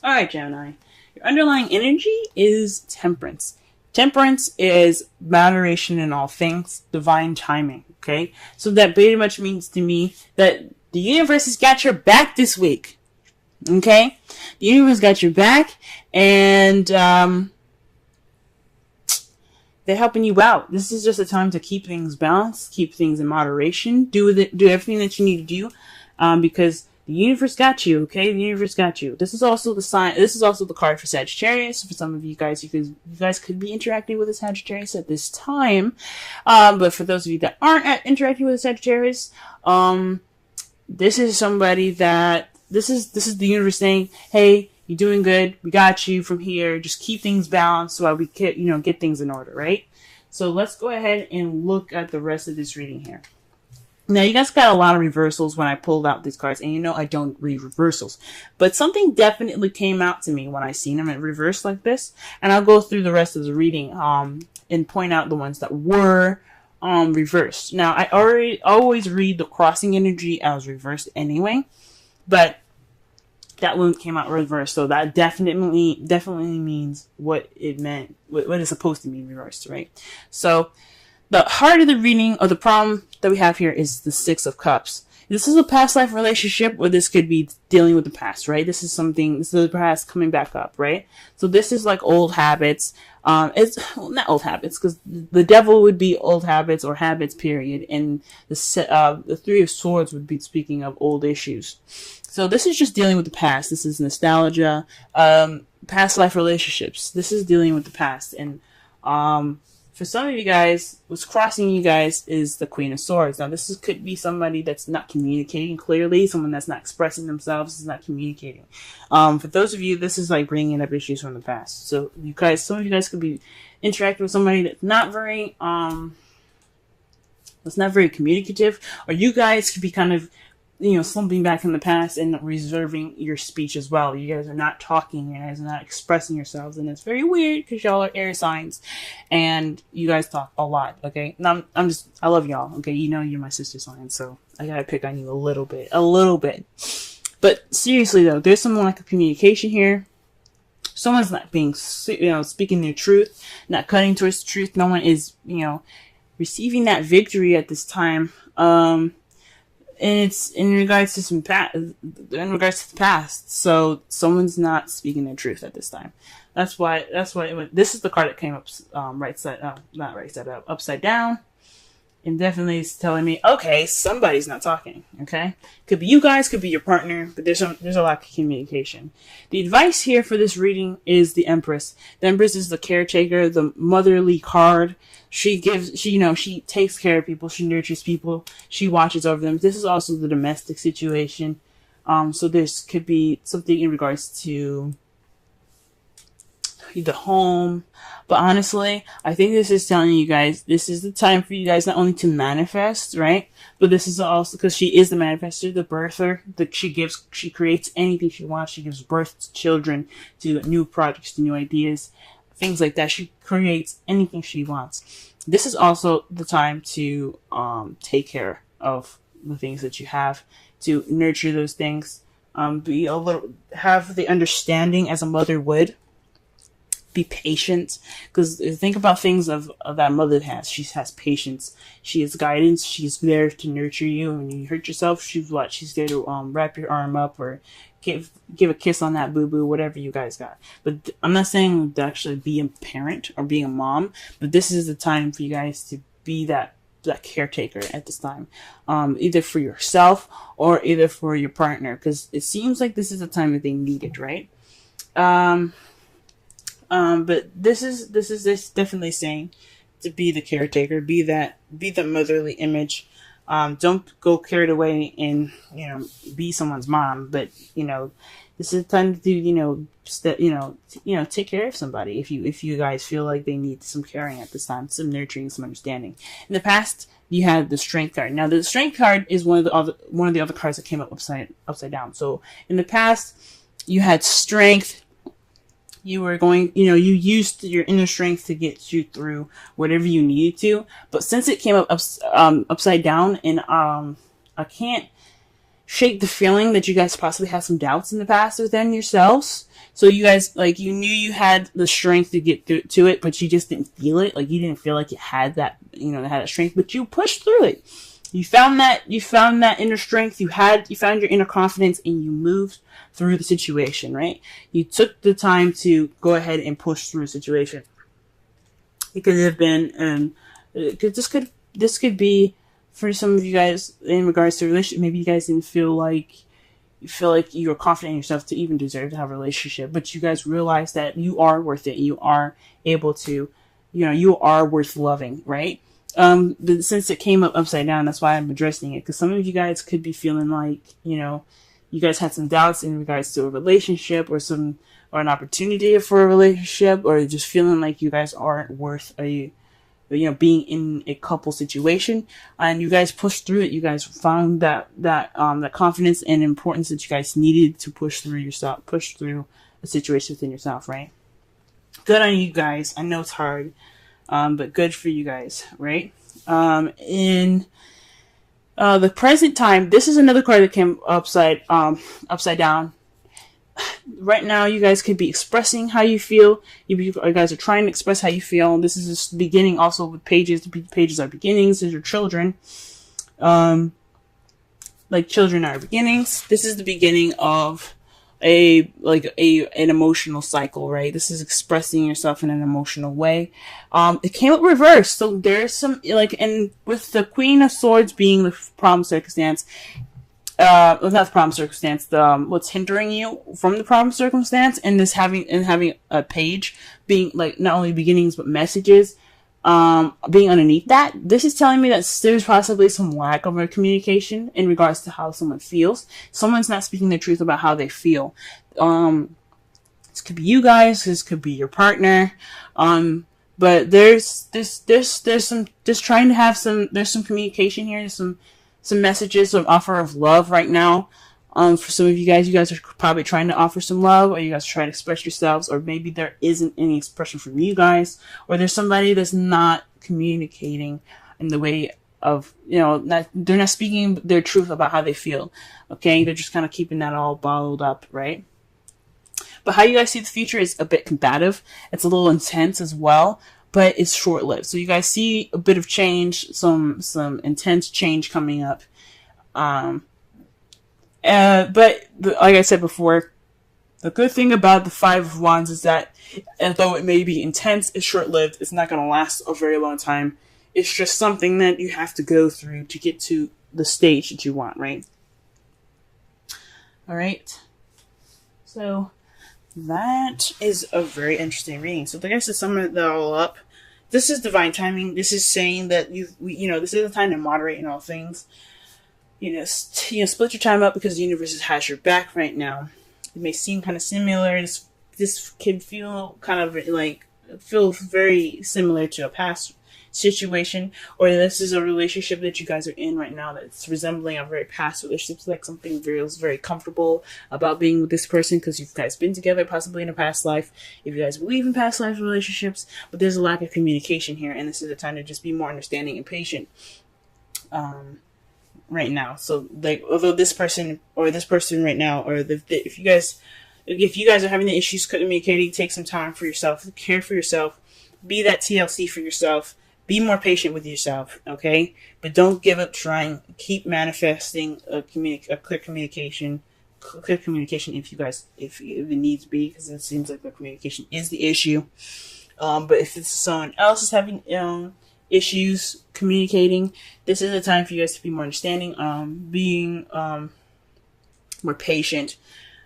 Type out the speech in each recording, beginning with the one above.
All right, Gemini. Your underlying energy is temperance. Temperance is moderation in all things, divine timing. Okay, so that pretty much means to me that the universe has got your back this week. Okay, the universe got your back, and they're helping you out. This is just a time to keep things balanced, keep things in moderation, do everything that you need to do, because the universe got you. Okay, the universe got you. This is also the sign. This is also the card for Sagittarius. For some of you guys, you guys could be interacting with a Sagittarius at this time, but for those of you that aren't interacting with a Sagittarius, this is somebody that this is the universe saying, hey, you're doing good. We got you from here. Just keep things balanced so we can, get things in order, right? So let's go ahead and look at the rest of this reading here. Now, you guys got a lot of reversals when I pulled out these cards, and I don't read reversals, but something definitely came out to me when I seen them in reverse like this, and I'll go through the rest of the reading, and point out the ones that were, reversed. Now, I always read the crossing energy as reversed anyway, but that one came out reversed, so that definitely means what it meant, what it's supposed to mean reversed, right? So, the heart of the reading, or the problem that we have here, is the Six of Cups. This is a past life relationship, or this could be dealing with the past, right? This is the past coming back up, right? So this is like old habits. It's not old habits, because the devil would be old habits or habits, period. And the Three of Swords would be speaking of old issues. So this is just dealing with the past. This is nostalgia, past life relationships. This is dealing with the past. And for some of you guys, what's crossing you guys is the Queen of Swords. Now, could be somebody that's not communicating clearly, someone that's not expressing themselves, is not communicating. For those of you, this is like bringing up issues from the past. So some of you guys could be interacting with somebody that's not very communicative, or you guys could be kind of slumping back in the past and reserving your speech as well. You guys are not talking, you guys are not expressing yourselves, and it's very weird because y'all are air signs and you guys talk a lot, okay? And I love y'all, okay? You're my sister sign, so I gotta pick on you a little bit. But seriously though, there's some lack of communication here. Someone's not being, speaking their truth, not cutting towards the truth. No one is, receiving that victory at this time. And it's in regards to the past. So someone's not speaking their truth at this time. That's why this is the card that came up, upside down. And definitely is telling me, okay, somebody's not talking, okay? Could be you guys, could be your partner, but there's a lack of communication. The advice here for this reading is the Empress. The Empress is the caretaker, the motherly card. She takes care of people, she nurtures people, she watches over them. This is also the domestic situation. So this could be something in regards to the home. But honestly, I think this is telling you guys, this is the time for you guys not only to manifest, right? But this is also because she is the manifester, the birther, that she creates anything she wants. She gives birth to children, to new projects, to new ideas, things like that. She creates anything she wants. This is also the time to take care of the things that you have, to nurture those things, have the understanding as a mother would. Be patient, because think about things of that mother has. She has patience. She has guidance. She's there to nurture you. When you hurt yourself, she's there to wrap your arm up or give a kiss on that boo boo, whatever you guys got. But I'm not saying to actually be a parent or being a mom, but this is the time for you guys to be that caretaker at this time, either for yourself or either for your partner, because it seems like this is the time that they need it, right? But this is definitely saying to be the caretaker, be the motherly image. Don't go carried away and, be someone's mom, but, this is the time to, take care of somebody. If you guys feel like they need some caring at this time, some nurturing, some understanding. In the past, you had the Strength card. Now, the Strength card is one of the other cards that came up upside down. So in the past, you had Strength. You were going, you used your inner strength to get you through whatever you needed to. But since it came up upside down, and I can't shake the feeling that you guys possibly had some doubts in the past within yourselves. So you guys, like, you knew you had the strength to get through to it, but you just didn't feel it. Like, you didn't feel like you had that, you know, had that strength, but you pushed through it. You found that inner strength. You found your inner confidence, and you moved through the situation, right? You took the time to go ahead and push through a situation. It could have been, this could be for some of you guys in regards to relationship. Maybe you guys didn't feel like you were confident in yourself to even deserve to have a relationship, but you guys realize that you are worth it. You are able to, you are worth loving, right? But since it came up upside down, that's why I'm addressing it. Because some of you guys could be feeling like, you guys had some doubts in regards to a relationship or an opportunity for a relationship, or just feeling like you guys aren't worth being in a couple situation, and you guys pushed through it. You guys found that confidence and importance that you guys needed to push through a situation within yourself, right? Good on you guys. I know it's hard, but good for you guys, right? In the present time, this is another card that came upside down. Right now, you guys could be expressing how you feel. You guys are trying to express how you feel. This is just beginning also with pages. The pages are beginnings. These are children. Like children are beginnings. This is the beginning of an emotional cycle, right? This is expressing yourself in an emotional way. It came up reversed. So there's some, and with the Queen of Swords being the problem circumstance, not the problem circumstance, what's hindering you from the problem circumstance, and this having a page being like not only beginnings but messages being underneath that. This is telling me that there's possibly some lack of a communication in regards to how someone feels. Someone's not speaking the truth about how they feel. This could be you guys, this could be your partner, but there's some communication here. There's some messages of offer of love right now. For some of you guys are probably trying to offer some love, or you guys are trying to express yourselves, or maybe there isn't any expression from you guys, or there's somebody that's not communicating in the way of, they're not speaking their truth about how they feel. Okay. They're just kind of keeping that all bottled up, right? But how you guys see the future is a bit combative. It's a little intense as well, but it's short-lived. So you guys see a bit of change, some intense change coming up. But like I said before, the good thing about the Five of Wands is that although it may be intense, it's short-lived. It's not going to last a very long time. It's just something that you have to go through to get to the stage that you want, right? All right. So that is a very interesting reading. So like I said, sum it all up. This is divine timing. This is saying that this is a time to moderate in all things. Split your time up because the universe has your back right now. It may seem kind of similar. This can feel feels very similar to a past situation, or this is a relationship that you guys are in right now that's resembling a very past relationship. It's like something feels very comfortable about being with this person because you guys been together possibly in a past life, if you guys believe in past life relationships, but there's a lack of communication here, and this is a time to just be more understanding and patient right now. So although this person right now, or if you guys are having the issues communicating, take some time for yourself, care for yourself, be that TLC for yourself. Be more patient with yourself, okay? But don't give up trying. Keep manifesting a clear communication if it needs to be, because it seems like the communication is the issue. But if it's someone else is having issues communicating, this is a time for you guys to be more understanding, being more patient,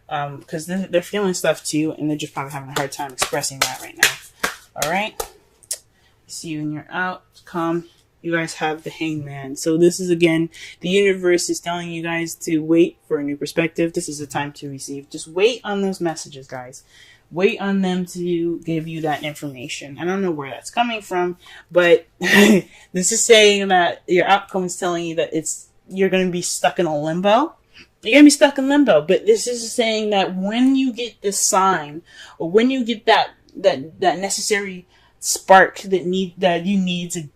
because they're feeling stuff too, and they're just probably having a hard time expressing that right now. All right. See you in your outcome. You guys have the Hangman. So this is, again, the universe is telling you guys to wait for a new perspective. This is a time to receive. Just wait on those messages, guys. Wait on them to give you that information. I don't know where that's coming from, but this is saying that your outcome is telling you that you're going to be stuck in a limbo. You're going to be stuck in limbo, but this is saying that when you get this sign, or when you get that necessary spark that you need to,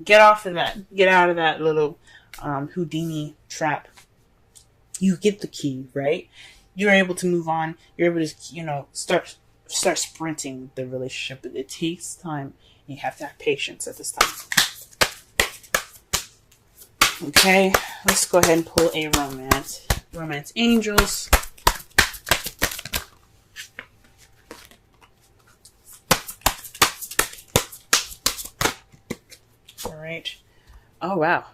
get out of that little Houdini trap, you get the key, right? You're able to move on. You're able to, start sprinting the relationship. But it takes time. And you have to have patience at this time. Okay, let's go ahead and pull a romance. Romance angels. All right. Oh, wow.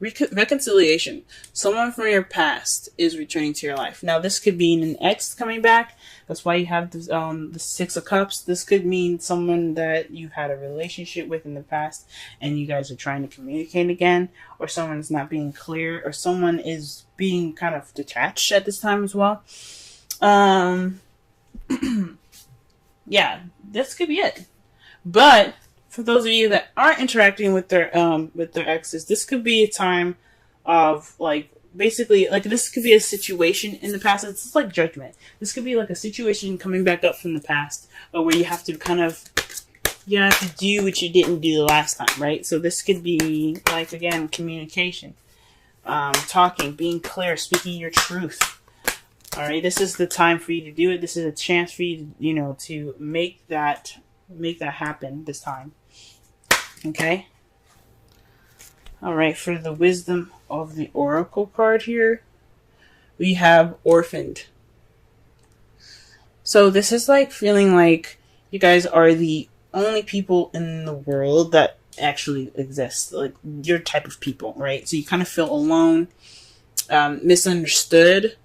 Reconciliation. Someone from your past is returning to your life. Now, this could mean an ex coming back. That's why you have the Six of Cups. This could mean someone that you had a relationship with in the past and you guys are trying to communicate again, or someone's not being clear, or someone is being kind of detached at this time as well. Yeah, this could be it. But for those of you that aren't interacting with their exes, this could be a time of basically this could be a situation in the past. It's like judgment. This could be like a situation coming back up from the past, where you have to do what you didn't do the last time, right? So this could be again, communication, talking, being clear, speaking your truth. All right, this is the time for you to do it. This is a chance for you to, to make that happen this time. Okay. All right, for the wisdom of the oracle card here, we have orphaned. So this is feeling like you guys are the only people in the world that actually exist, your type of people, right? So you kind of feel alone, misunderstood,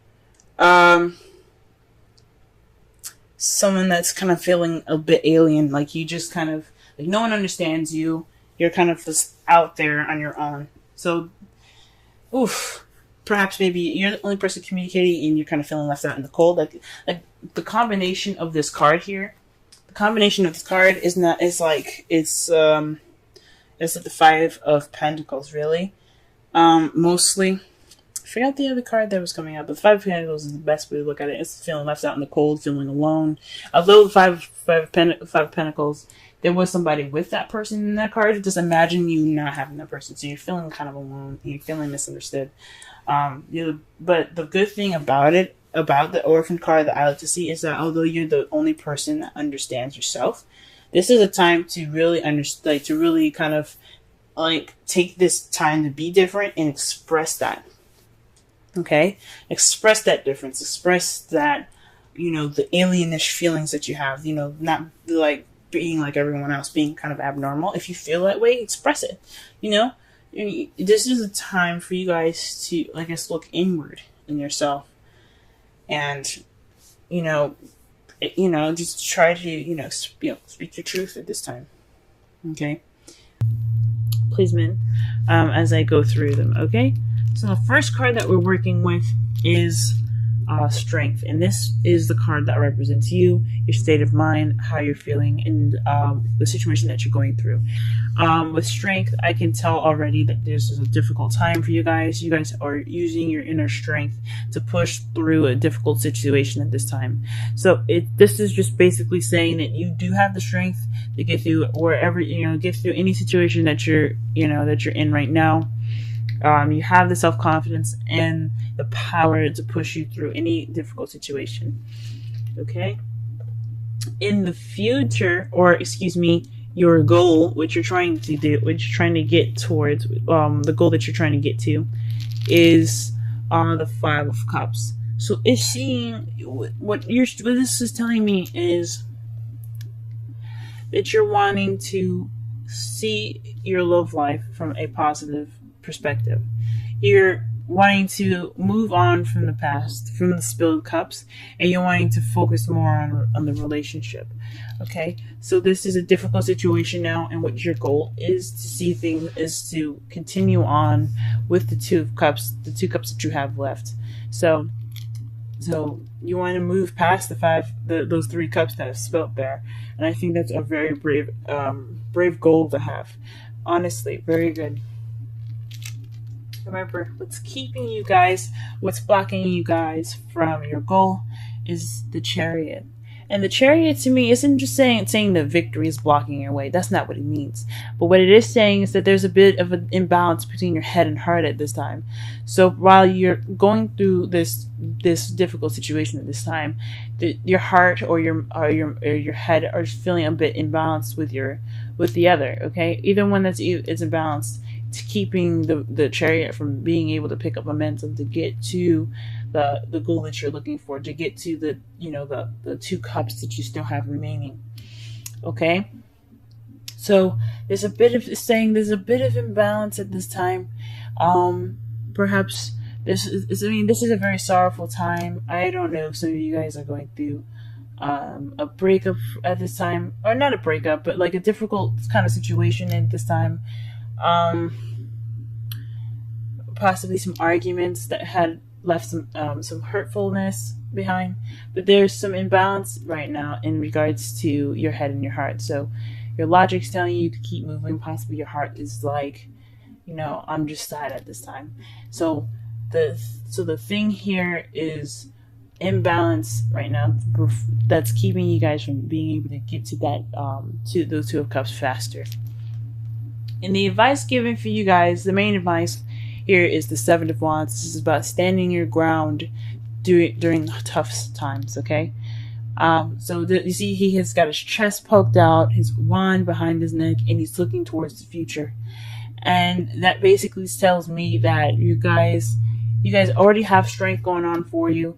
someone that's kind of feeling a bit alien, you just kind of no one understands you. You're kind of just out there on your own. So, perhaps maybe you're the only person communicating and you're kind of feeling left out in the cold. Like the combination of this card here, it's the Five of Pentacles, really. Mostly. I forgot the other card that was coming out, but the Five of Pentacles is the best way to look at it. It's feeling left out in the cold, feeling alone. Although the Five of Pentacles, there was somebody with that person in that card. Just imagine you not having that person, so you're feeling kind of alone. You're feeling misunderstood. But the good thing about the orphan card that I like to see, is that although you're the only person that understands yourself, this is a time to really understand, to really kind of take this time to be different and express that. Okay, express that difference. Express that, the alienish feelings that you have. Not being like everyone else, being kind of abnormal. If you feel that way, express it. This is a time for you guys to, look inward in yourself, and just try to speak your truth at this time. Okay, please, men, as I go through them. Okay, so the first card that we're working with is Strength, and this is the card that represents you, your state of mind, how you're feeling, and the situation that you're going through. With Strength, I can tell already that this is a difficult time for you guys. You guys are using your inner strength to push through a difficult situation at this time. So this is just basically saying that you do have the strength to get through wherever, get through any situation that you're in right now. You have the self-confidence and the power to push you through any difficult situation. Okay? In the future, your goal, what you're trying to do, what you're trying to get towards, the goal that you're trying to get to, is the Five of Cups. So it's seeing what this is telling me is that you're wanting to see your love life from a positive perspective. You're wanting to move on from the past, from the spilled cups, and you're wanting to focus more on the relationship. Okay, so this is a difficult situation now, and what your goal is to see things is to continue on with the two cups that you have left. So you want to move past those three cups that are spilled there, and I think that's a very brave goal to have. Honestly, very good. Remember, what's blocking you guys from your goal is the Chariot. And the Chariot to me isn't just saying that victory is blocking your way. That's not what it means. But what it is saying is that there's a bit of an imbalance between your head and heart at this time. So while you're going through this difficult situation at this time, your heart or your head are feeling a bit imbalanced with the other. Okay, either one it's imbalanced. It's keeping the Chariot from being able to pick up momentum to get to the goal that you're looking for, to get to the 2 cups that you still have remaining. Okay, so there's a bit of imbalance at this time. Perhaps this is a very sorrowful time. I don't know if some of you guys are going through a breakup at this time, or not a breakup, but like a difficult kind of situation at this time. Possibly some arguments that had left some hurtfulness behind, but there's some imbalance right now in regards to your head and your heart. So your logic's telling you to keep moving. Possibly your heart is like, I'm just sad at this time. So the thing here is imbalance right now that's keeping you guys from being able to get to that to those 2 of Cups faster. And the advice given for you guys, the main advice here is the 7 of Wands. This is about standing your ground during tough times, okay? You see he has got his chest poked out, his wand behind his neck, and he's looking towards the future. And that basically tells me that you guys already have strength going on for you.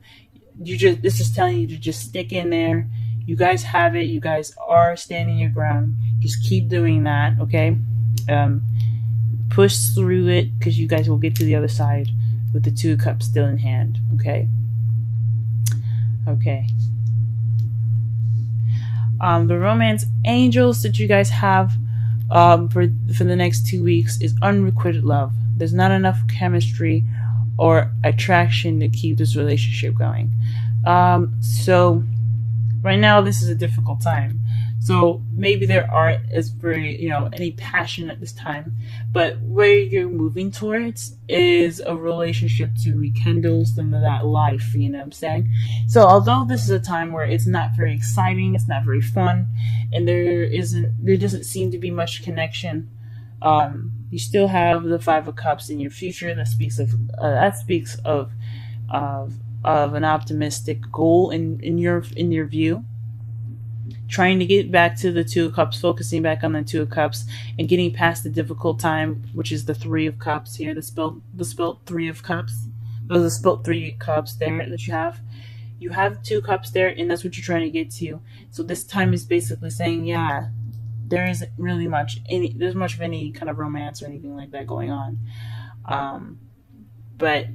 This is telling you to just stick in there. You guys have it. You guys are standing your ground. Just keep doing that, okay? Push through it, because you guys will get to the other side with the 2 cups still in hand. Okay. The romance angels that you guys have for the next 2 weeks is unrequited love. There's not enough chemistry or attraction to keep this relationship going. So right now this is a difficult time. So maybe there aren't as very, any passion at this time, but where you're moving towards is a relationship to rekindle some of that life, you know what I'm saying? So although this is a time where it's not very exciting, it's not very fun, and there doesn't seem to be much connection, you still have the 5 of Cups in your future. That speaks of an optimistic goal in your view. Trying to get back to the 2 of Cups, focusing back on the 2 of Cups, and getting past the difficult time, which is the 3 of Cups here, the spelt 3 of Cups. Those are the spelt 3 cups there that you have. You have 2 cups there, and that's what you're trying to get to. So this time is basically saying, yeah, there isn't really much of any kind of romance or anything like that going on. But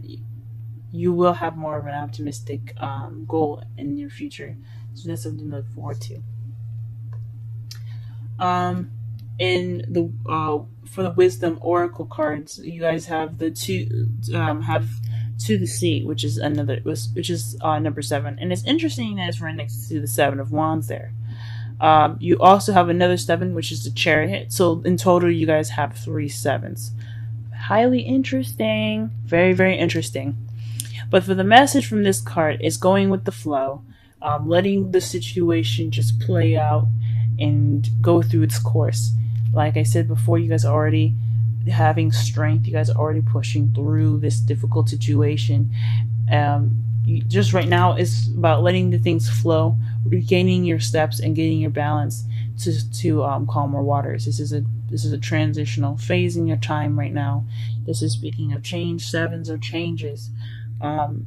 you will have more of an optimistic goal in your future. So that's something to look forward to. For the Wisdom Oracle cards, you guys have the 2 to the sea, which is number 7, and it's interesting that it's right next to the 7 of Wands there. You also have another 7, which is the Chariot. So in total, you guys have 3 7s. Highly interesting, very, very interesting. But for the message from this card, it's going with the flow, letting the situation just play out and go through its course. Like I said before, you guys are already having strength. You guys are already pushing through this difficult situation. Just right now, it's about letting the things flow, regaining your steps, and getting your balance to calmer waters. This is a transitional phase in your time right now. This is speaking of change. 7s are changes.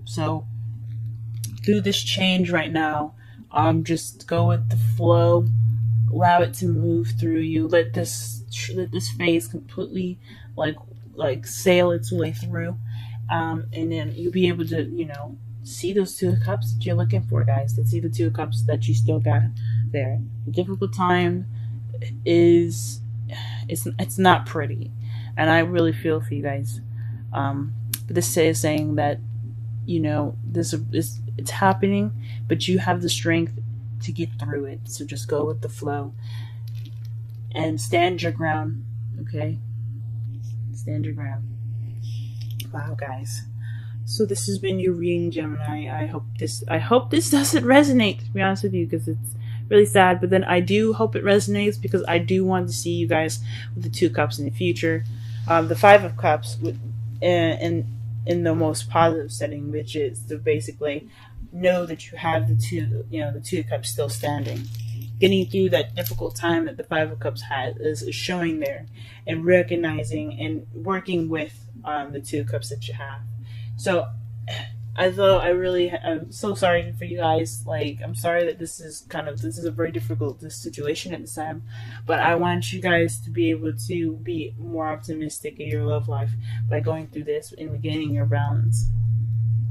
So through this change right now, just go with the flow. Allow it to move through you. Let this phase completely like sail its way through, and then you'll be able to see those 2 cups that you're looking for, guys. To see the 2 cups that you still got there. The difficult time it's not pretty, and I really feel for you guys. But this is saying that it's happening, but you have the strength to get through it. So just go with the flow and stand your ground. Okay, stand your ground. Wow, guys, So this has been your reading, Gemini. I hope this doesn't resonate, to be honest with you, because it's really sad. But then I do hope it resonates, because I do want to see you guys with the Two Cups in the future. The Five of Cups with in the most positive setting, which is to basically know that you have the Two Cups still standing. Getting through that difficult time that the Five of Cups has is showing there, and recognizing and working with the Two Cups that you have. So I'm so sorry for you guys. Like, I'm sorry that this is a very difficult situation at this time, but I want you guys to be able to be more optimistic in your love life by going through this and regaining your balance.